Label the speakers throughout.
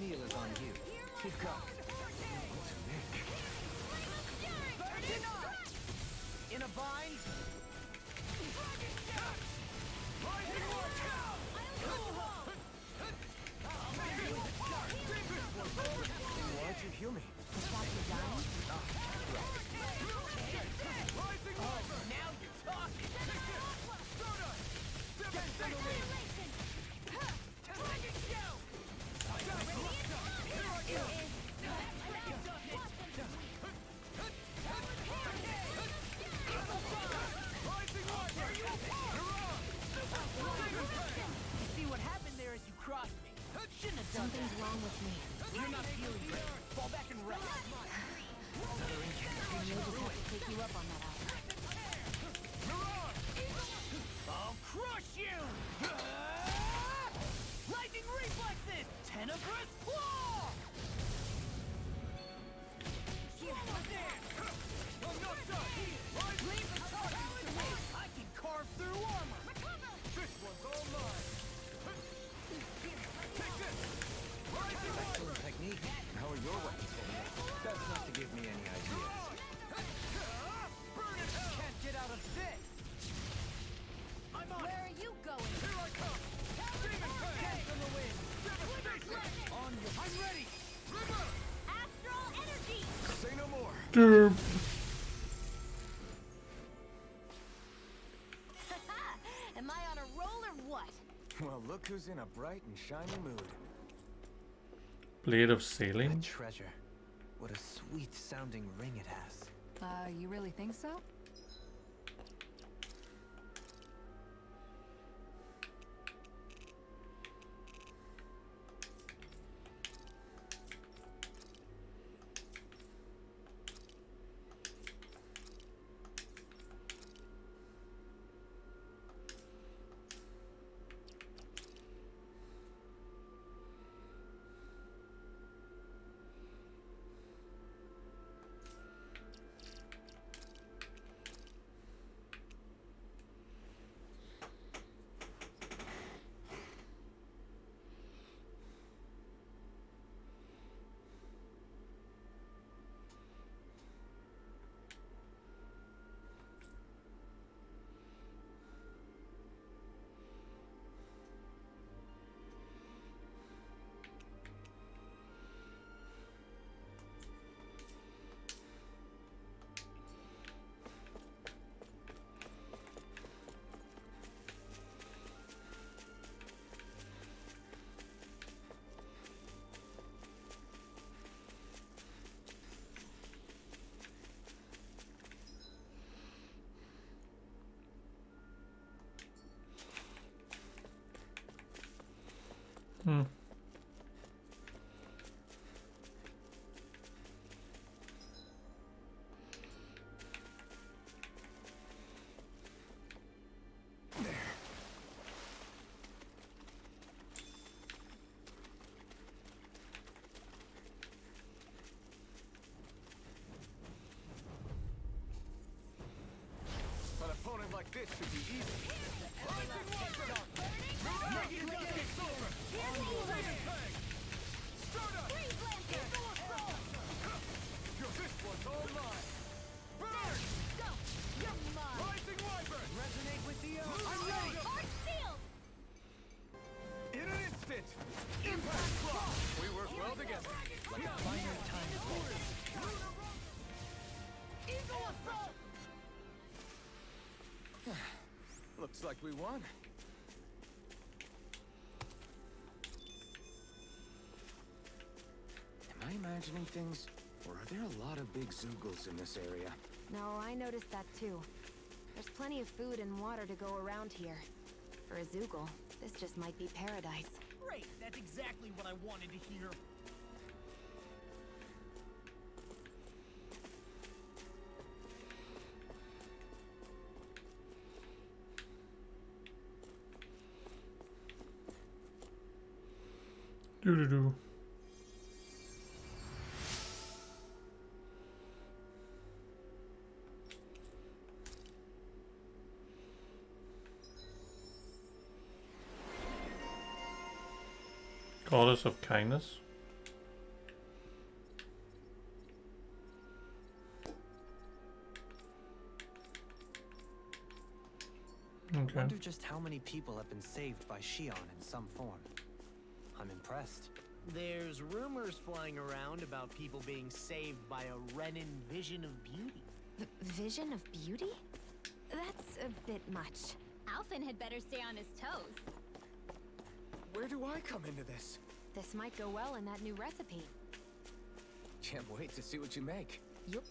Speaker 1: meal is on you. Keep going. In a bind. Why'd you heal me?
Speaker 2: The shots are dying.
Speaker 1: Now you're talking. See what happened there as you crossed me. Shouldn't have done
Speaker 2: Something's wrong with me.
Speaker 1: that. You're not feeling great. Fall back and rest. Another incantation.
Speaker 2: We'll just have to take you up on that offer.
Speaker 1: I'll crush you! Lightning reflexes! Tenebrous claw! I'm not done! Leave the target to me! I can carve through armor! This one's all mine! Take this! Excellent technique. How are your weapons holding up? That's not to give me any ideas. Burn it! Can't get out of this! I'm on.
Speaker 2: Where are you going?
Speaker 1: Here I come! Demon Fang! Dance on the wind! Devastation! On your... I'm ready! River!
Speaker 2: Astral energy!
Speaker 1: Say no more!
Speaker 3: Derp.
Speaker 2: Am I on a roll or what?
Speaker 1: Well, look who's in a bright and shiny mood.
Speaker 3: Blade of
Speaker 1: A
Speaker 3: Sailing.
Speaker 1: treasure. What a sweet-sounding ring it has.
Speaker 2: You really think so?
Speaker 3: Hmm.
Speaker 1: An opponent like this should be easy. Resonate with the I'm ready! In an instant! Impact Claw! We work well together. Like a finer time Eagle Assault! Looks like we won. Am I imagining things? Or are there a lot of big Zoogles in this area?
Speaker 2: No, I noticed that too. There's plenty of food and water to go around here. For a Zoogle, this just might be paradise.
Speaker 4: Great, that's exactly what I wanted to hear.
Speaker 3: Doo-doo-doo. Goddess of kindness. Okay.
Speaker 5: Wonder just how many people have been saved by Shion in some form. I'm impressed.
Speaker 4: There's rumors flying around about people being saved by a Renin vision of beauty.
Speaker 2: Vision of beauty? That's a bit much.
Speaker 6: Alphen had better stay on his toes.
Speaker 1: Where do I come into this?
Speaker 2: This might go well in that new recipe.
Speaker 1: Can't wait to see what you make.
Speaker 2: Yup.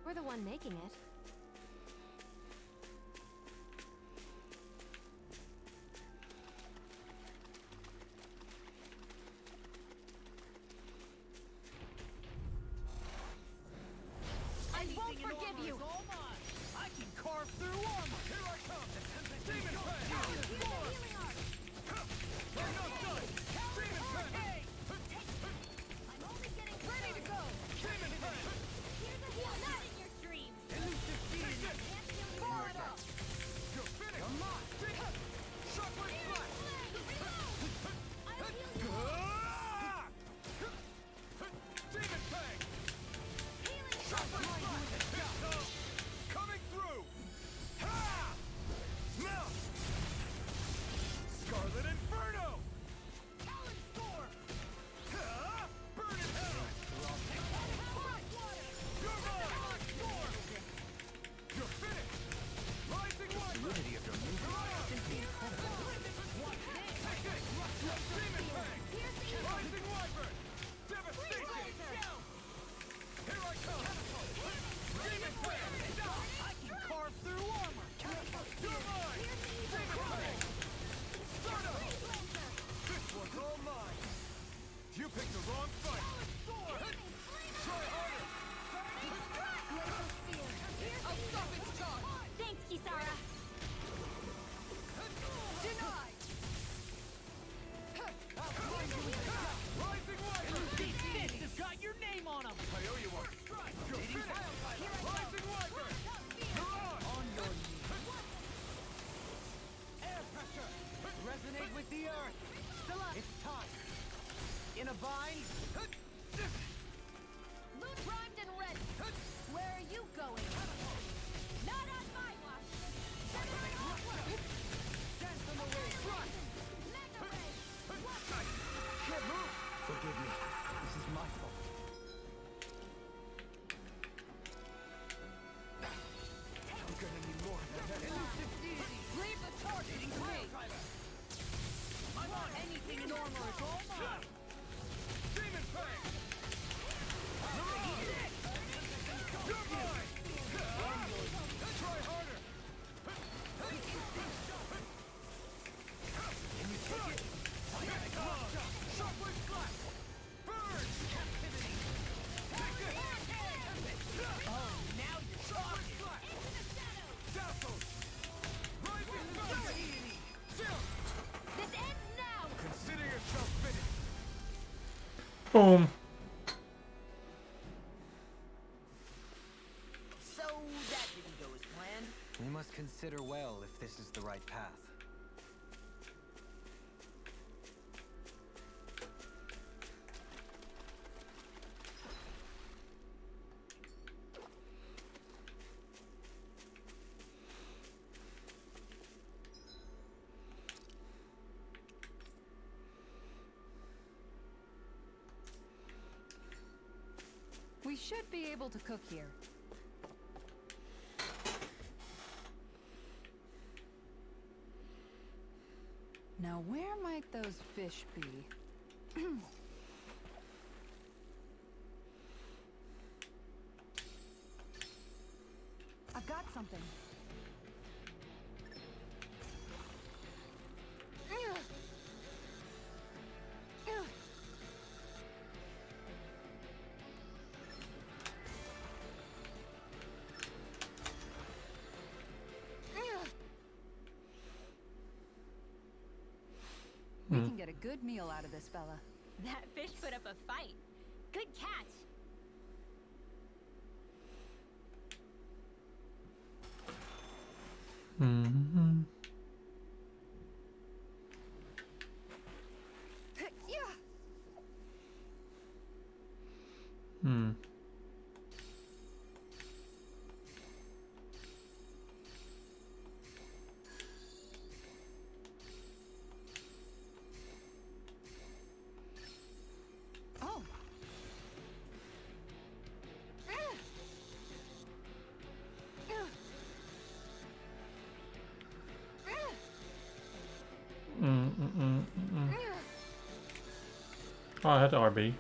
Speaker 2: We're the one making it.
Speaker 4: I won't forgive you! I can carve through armor! Here I come! Demon Fang! We're not done! Demon Fang!
Speaker 6: I'm only getting
Speaker 4: Ready to go! Demon Fang!
Speaker 6: Here's a heal, not in your dreams.
Speaker 4: Elusive being!
Speaker 6: Can't feel the
Speaker 4: Fire it up! You're finished! Come on! Shockwave Flash!
Speaker 6: I'll heal you.
Speaker 4: Demon Fang!
Speaker 6: Healing
Speaker 4: Shockwave Flash! Coming through! Ha! Now! Scarlet Inferno! Talon Storm! Ha! Burn in hell! You're mine! Storm! You're finished! Rising Wyvern!
Speaker 5: Unity of your movement.
Speaker 4: Simply incredible. Take it! Demon Fang! Rising Wyvern! Devastation! Here I come! Demon Fang! I can carve through armor! You're mine! Demon Fang! Stardust! This one's all mine! You picked the wrong fight! Try harder!
Speaker 6: I'll stop its charge. Thanks, Kisara.
Speaker 4: Denied! Rising Wyvern! These fists have got your name on them! I owe you one! You're finished! Rising Wyvern! You're on your knees! Air pressure! Resonate with the earth! Still up! It's time! In a bind!
Speaker 6: Loot primed and ready. Where are you going? Not on my watch.
Speaker 4: Dance on the way! Run!
Speaker 6: Mega ray.
Speaker 4: Can't move!
Speaker 5: Forgive me. This is my fault.
Speaker 4: I'm gonna need more than that. Elusive deity! Leave the targeting to me! I'm on anything in armor is all mine! Demon Fang! You're mine! Try harder! Can you take it? Shockwave Flash! Burn! Captivity! Take it! Oh, now you're talking! Flash! Dazzle! Rising Falcon! Chill!
Speaker 6: This ends now.
Speaker 4: Consider yourself finished!
Speaker 3: Boom.
Speaker 4: So that didn't go as planned.
Speaker 5: We must consider well if this is the right path.
Speaker 7: We should be able to cook here. Now, where might those fish be? I've got something. We can get a good meal out of this fella.
Speaker 6: That fish put up a fight. Good catch.
Speaker 3: Mm-hmm. Oh, I had RB.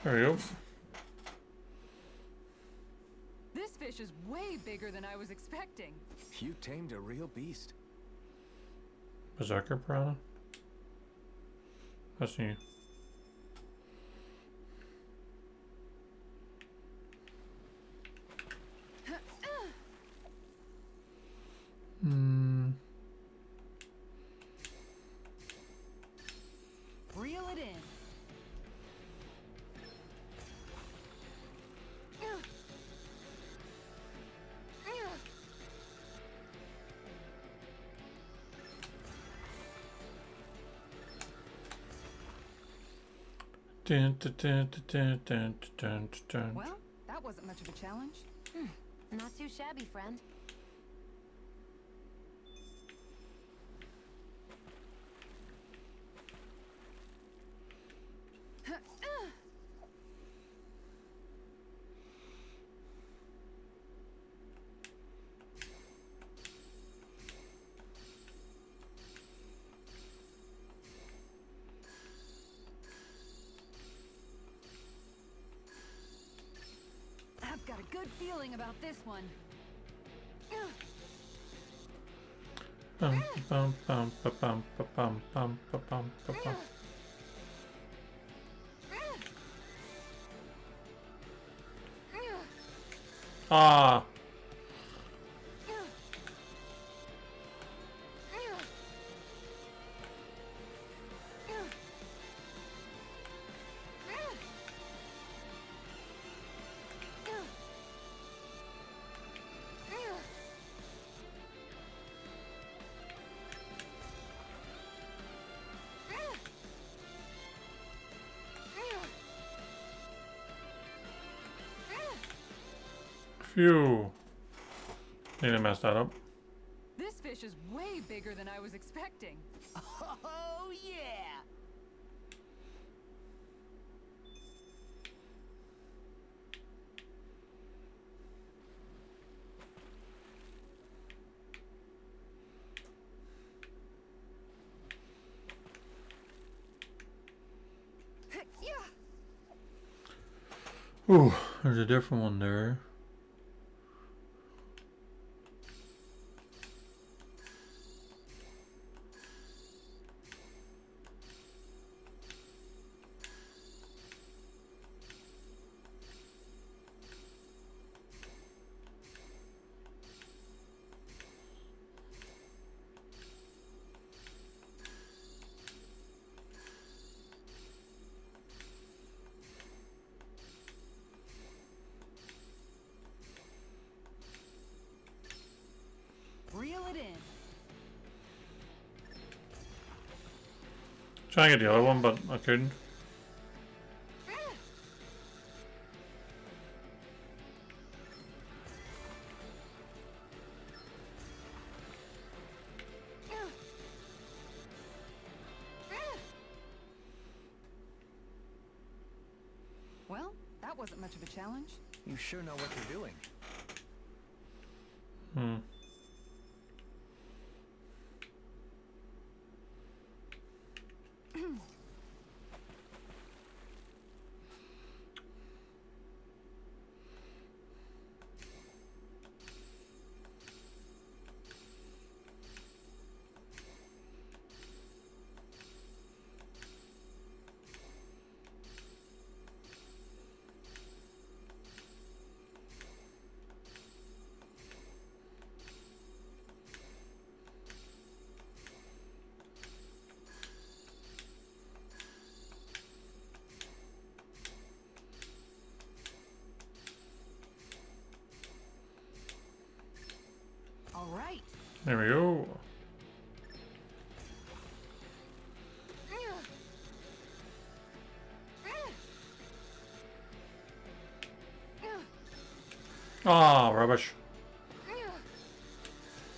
Speaker 3: There we go.
Speaker 7: This fish is way bigger than I was expecting.
Speaker 1: You tamed a real beast.
Speaker 3: Berserker piranha. That's new. Hmm.
Speaker 7: Reel it in.
Speaker 3: Dun, dun, dun, dun, dun, dun, dun.
Speaker 7: Well, that wasn't much of a challenge.
Speaker 2: Not too shabby, friend.
Speaker 7: I've got a good feeling about this one.
Speaker 3: Bum, bum, bum, ba, bum, ba, bum, bum, ba, bum, ba, bum. Ah! Phew. Need to mess that up.
Speaker 7: This fish is way bigger than I was expecting.
Speaker 4: Oh, yeah!
Speaker 3: Ooh, there's a different one there.
Speaker 7: Reel it in.
Speaker 3: Trying to get the other one, but I couldn't.
Speaker 7: Well, that wasn't much of a challenge.
Speaker 1: You sure know what you're doing.
Speaker 3: Hmm.
Speaker 7: All right.
Speaker 3: There we go. Ah, rubbish.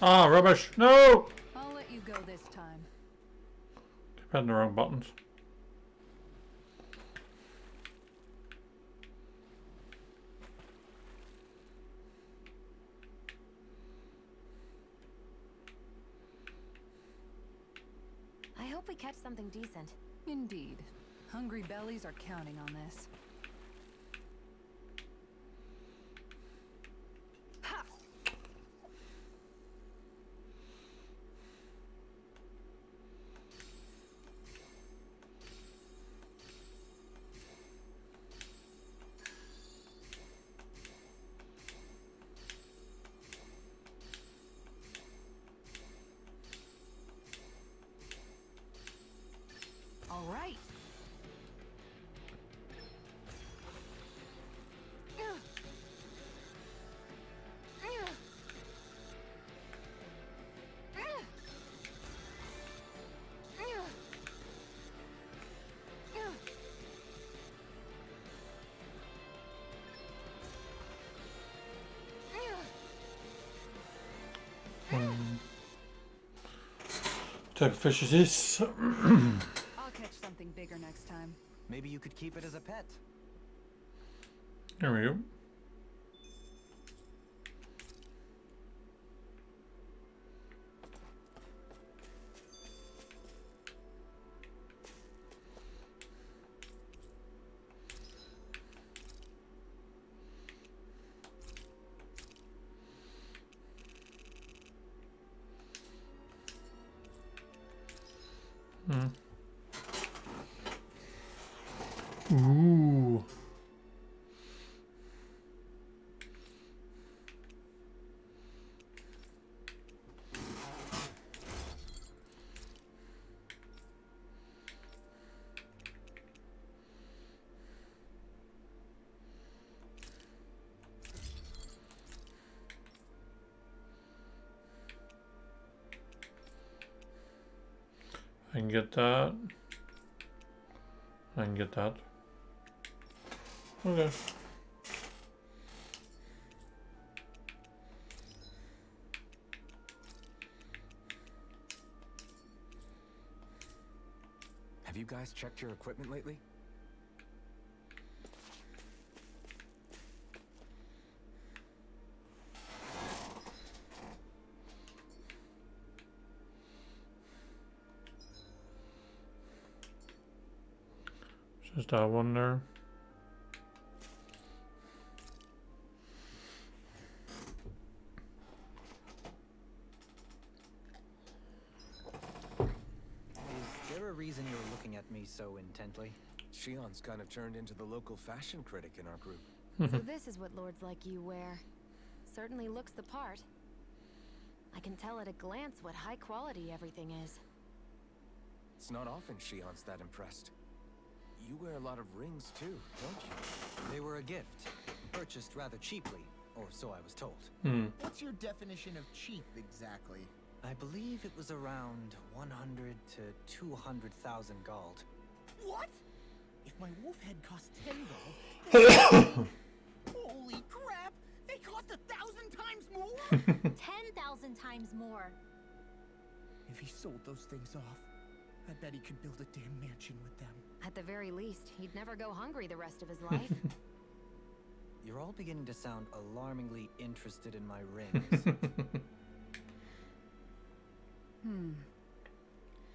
Speaker 3: Ah, rubbish. No!
Speaker 7: I'll let you go this time.
Speaker 3: Keep hitting the wrong buttons.
Speaker 2: I hope we catch something decent.
Speaker 7: Indeed. Hungry bellies are counting on this. Ha! All right.
Speaker 3: Type of fish is this?
Speaker 7: I'll catch something bigger next time.
Speaker 5: Maybe you could keep it as a pet.
Speaker 3: There we go. Ooh. I can get that. I can get that. Okay.
Speaker 8: Have you guys checked your equipment lately?
Speaker 3: Just that one there.
Speaker 5: Is there a reason you're looking at me so intently?
Speaker 8: Shion's kind of turned into the local fashion critic in our group.
Speaker 2: So this is what lords like you wear. Certainly looks the part. I can tell at a glance what high quality everything is.
Speaker 8: It's not often Shion's that impressed. You wear a lot of rings too, don't you?
Speaker 5: They were a gift, purchased rather cheaply, or so I was told.
Speaker 1: What's your definition of cheap exactly?
Speaker 5: I believe it was around 100 to 200,000 gold.
Speaker 1: What? If my wolf head cost 10 gold, holy crap! They cost 1,000 times more?
Speaker 6: 10,000 times more.
Speaker 1: If he sold those things off, I bet he could build a damn mansion with them.
Speaker 2: At the very least, he'd never go hungry the rest of his life.
Speaker 5: You're all beginning to sound alarmingly interested in my rings.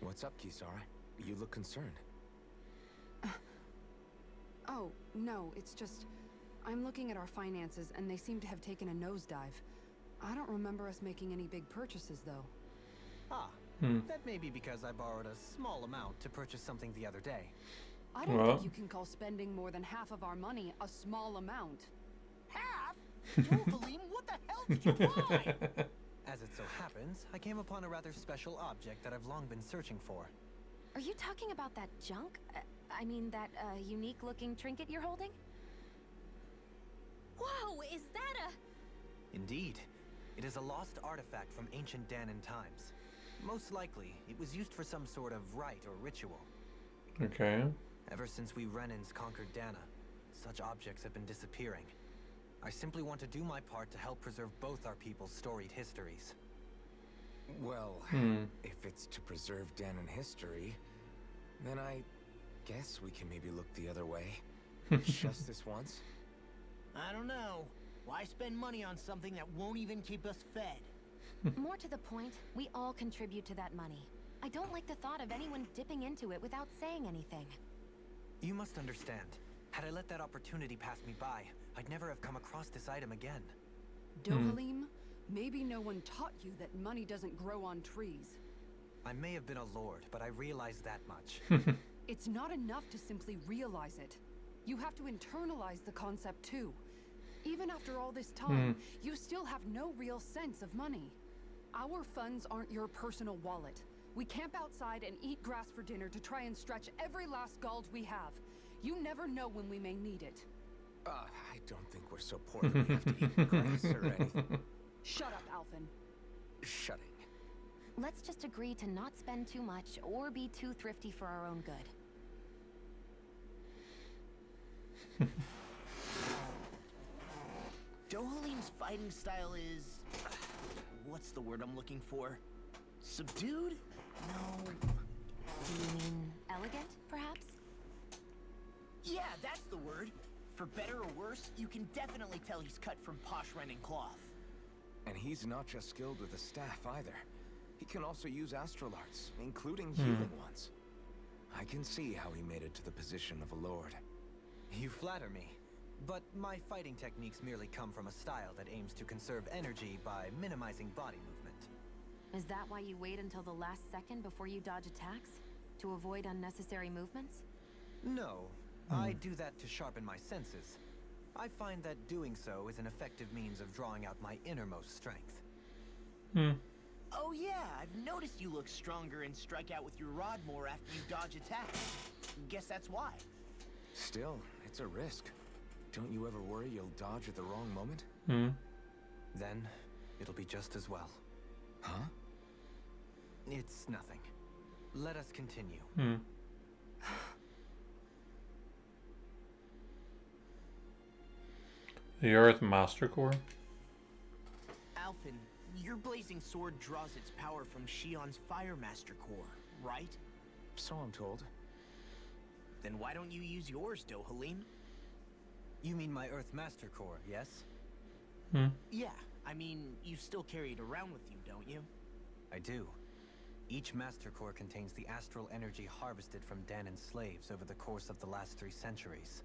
Speaker 8: What's up, Kisara? You look concerned.
Speaker 7: Oh, no, it's just... I'm looking at our finances and they seem to have taken a nosedive. I don't remember us making any big purchases, though.
Speaker 5: Ah, that may be because I borrowed a small amount to purchase something the other day.
Speaker 7: I don't
Speaker 3: Well.
Speaker 7: think you can call spending more than half of our money a small amount.
Speaker 1: Half? Jovaline, what the hell did you buy?
Speaker 5: As it so happens, I came upon a rather special object that I've long been searching for.
Speaker 2: Are you talking about that junk? I mean, that unique-looking trinket you're holding?
Speaker 6: Whoa, is that a...
Speaker 5: Indeed. It is a lost artifact from ancient Danan times. Most likely, it was used for some sort of rite or ritual.
Speaker 3: Okay.
Speaker 5: Ever since we Renans conquered Dana, such objects have been disappearing. I simply want to do my part to help preserve both our people's storied histories.
Speaker 8: Well, if it's to preserve Dahnan history, then I guess we can maybe look the other way. Just this once.
Speaker 1: I don't know. Why spend money on something that won't even keep us fed?
Speaker 2: More to the point, we all contribute to that money. I don't like the thought of anyone dipping into it without saying anything.
Speaker 5: You must understand. Had I let that opportunity pass me by, I'd never have come across this item again.
Speaker 7: Dohalim, maybe no one taught you that money doesn't grow on trees.
Speaker 5: I may have been a lord, but I realized that much.
Speaker 7: It's not enough to simply realize it. You have to internalize the concept too. Even after all this time, you still have no real sense of money. Our funds aren't your personal wallet. We camp outside and eat grass for dinner to try and stretch every last gold we have. You never know when we may need it.
Speaker 8: I don't think we're so poor that we have to eat grass or anything.
Speaker 7: Shut up, Alphen.
Speaker 8: Shutting.
Speaker 2: Let's just agree to not spend too much or be too thrifty for our own good.
Speaker 1: Dohalim's fighting style is... what's the word I'm looking for? Subdued? No.
Speaker 2: Do you mean elegant, perhaps?
Speaker 1: Yeah, that's the word. For better or worse, you can definitely tell he's cut from posh Renan cloth.
Speaker 8: And he's not just skilled with the staff either. He can also use astral arts, including healing ones. I can see how he made it to the position of a lord.
Speaker 5: You flatter me. But my fighting techniques merely come from a style that aims to conserve energy by minimizing body movement.
Speaker 2: Is that why you wait until the last second before you dodge attacks? To avoid unnecessary movements?
Speaker 5: No, I do that to sharpen my senses. I find that doing so is an effective means of drawing out my innermost strength.
Speaker 1: Oh yeah, I've noticed you look stronger and strike out with your rod more after you dodge attacks. Guess that's why.
Speaker 8: Still, it's a risk. Don't you ever worry you'll dodge at the wrong moment?
Speaker 5: Then, it'll be just as well.
Speaker 8: Huh?
Speaker 5: It's nothing. Let us continue.
Speaker 3: The Earth Master Core?
Speaker 1: Alphen, your blazing sword draws its power from Shion's Fire Master Core, right?
Speaker 8: So I'm told.
Speaker 1: Then why don't you use yours, Dohalim?
Speaker 5: You mean my Earth Master Core, yes?
Speaker 1: Yeah, I mean, you still carry it around with you, don't you?
Speaker 5: I do. Each Master Core contains the astral energy harvested from Dahnan's slaves over the course of the last 3 centuries.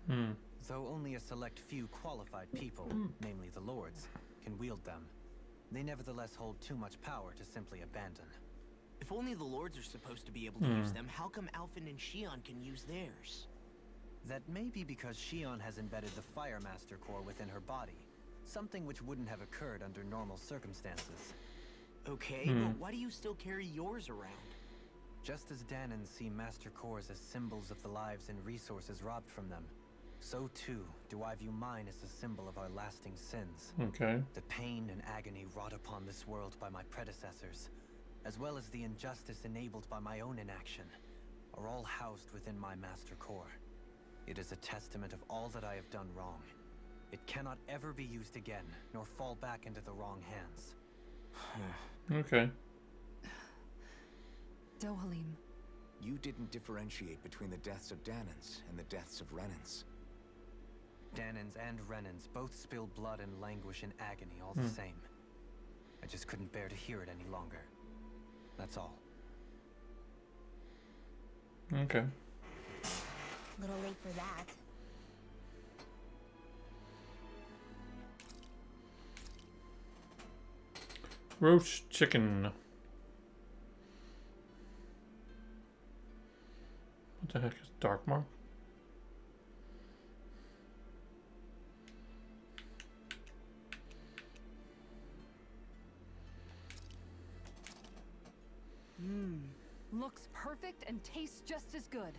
Speaker 5: Though only a select few qualified people, namely the Lords, can wield them, they nevertheless hold too much power to simply abandon.
Speaker 1: If only the Lords are supposed to be able to use them, how come Alphen and Shion can use theirs?
Speaker 5: That may be because Shion has embedded the Fire Master Core within her body, something which wouldn't have occurred under normal circumstances.
Speaker 1: Okay, but why do you still carry yours around?
Speaker 5: Just as Dahnans see Master Cores as symbols of the lives and resources robbed from them, so too do I view mine as a symbol of our lasting sins.
Speaker 3: Okay.
Speaker 5: The pain and agony wrought upon this world by my predecessors, as well as the injustice enabled by my own inaction, are all housed within my Master Core. It is a testament of all that I have done wrong. It cannot ever be used again, nor fall back into the wrong hands.
Speaker 3: Okay.
Speaker 7: Dohalim.
Speaker 8: You didn't differentiate between the deaths of Dahnans and the deaths of Renans.
Speaker 5: Dahnans and Renans both spill blood and languish in agony all the same. I just couldn't bear to hear it any longer. That's all.
Speaker 3: Okay.
Speaker 6: Little late for that.
Speaker 3: Roast chicken. What the heck is Darkmark?
Speaker 7: Looks perfect and tastes just as good.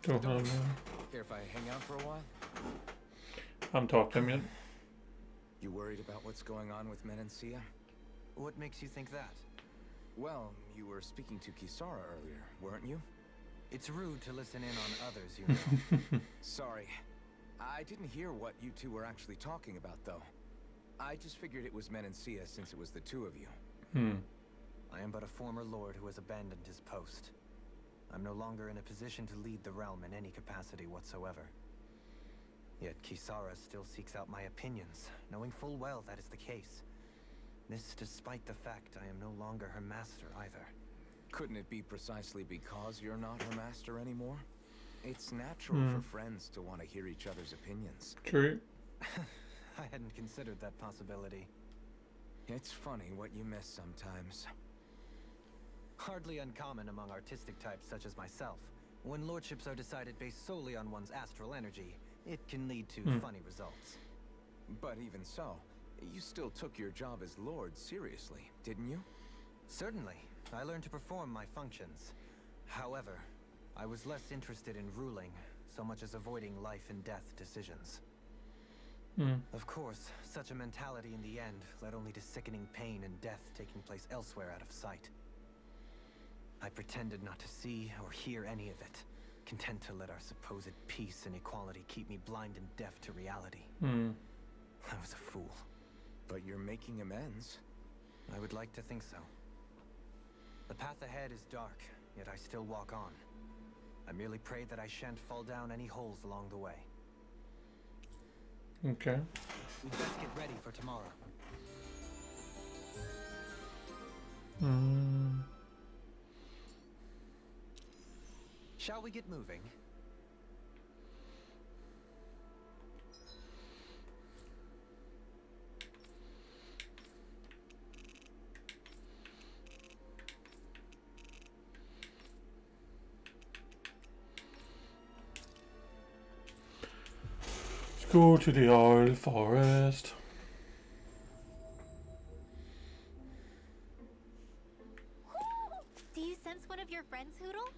Speaker 3: Go home.
Speaker 8: Care if I hang out for a while?
Speaker 3: I'm talking to him yet.
Speaker 8: You worried about what's going on with Menancia?
Speaker 5: What makes you think that?
Speaker 8: Well, You were speaking to Kisara earlier, weren't you?
Speaker 5: It's rude to listen in on others, you know.
Speaker 8: Sorry. I didn't hear what you two were actually talking about, though. I just figured it was Menancia since it was the two of you.
Speaker 5: I am but a former lord who has abandoned his post. I'm no longer in a position to lead the realm in any capacity whatsoever. Yet Kisara still seeks out my opinions, knowing full well that is the case. This despite the fact I am no longer her master either.
Speaker 8: Couldn't it be precisely because you're not her master anymore? It's natural for friends to want to hear each other's opinions.
Speaker 3: True.
Speaker 5: I hadn't considered that possibility.
Speaker 8: It's funny what you miss sometimes.
Speaker 5: Hardly uncommon among artistic types such as myself. When lordships are decided based solely on one's astral energy, it can lead to funny results.
Speaker 8: But even so, you still took your job as lord seriously, didn't you?
Speaker 5: Certainly. I learned to perform my functions. However, I was less interested in ruling, so much as avoiding life and death decisions. Of course, such a mentality in the end led only to sickening pain and death taking place elsewhere out of sight. I pretended not to see or hear any of it, content to let our supposed peace and equality keep me blind and deaf to reality. I was a fool.
Speaker 8: But you're making amends.
Speaker 5: I would like to think so. The path ahead is dark, yet I still walk on. I merely pray that I shan't fall down any holes along the way.
Speaker 3: Okay.
Speaker 5: We'd best get ready for tomorrow. Shall we get moving?
Speaker 3: Let's go to the oil forest.
Speaker 6: Do you sense one of your friends, Hoodle?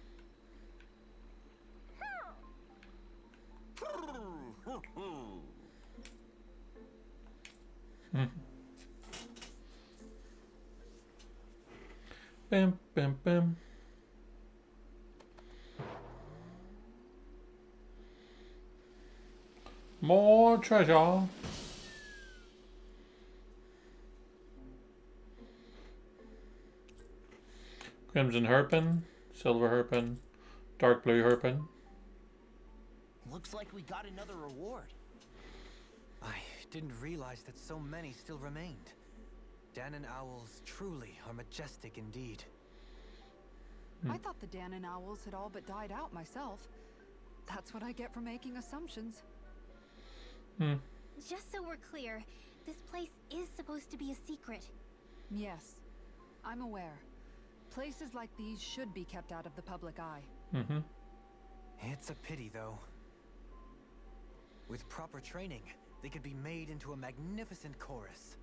Speaker 3: Bam, bam, bam. More treasure. Crimson Herpin, Silver Herpin, Dark Blue Herpin.
Speaker 1: Looks like we got another reward.
Speaker 5: I didn't realize that so many still remained. Danon owls truly are majestic indeed.
Speaker 7: I thought the Danon owls had all but died out myself. That's what I get for making assumptions.
Speaker 6: Just so we're clear, this place is supposed to be a secret.
Speaker 7: Yes, I'm aware. Places like these should be kept out of the public eye.
Speaker 5: It's a pity, though. With proper training, they could be made into a magnificent chorus.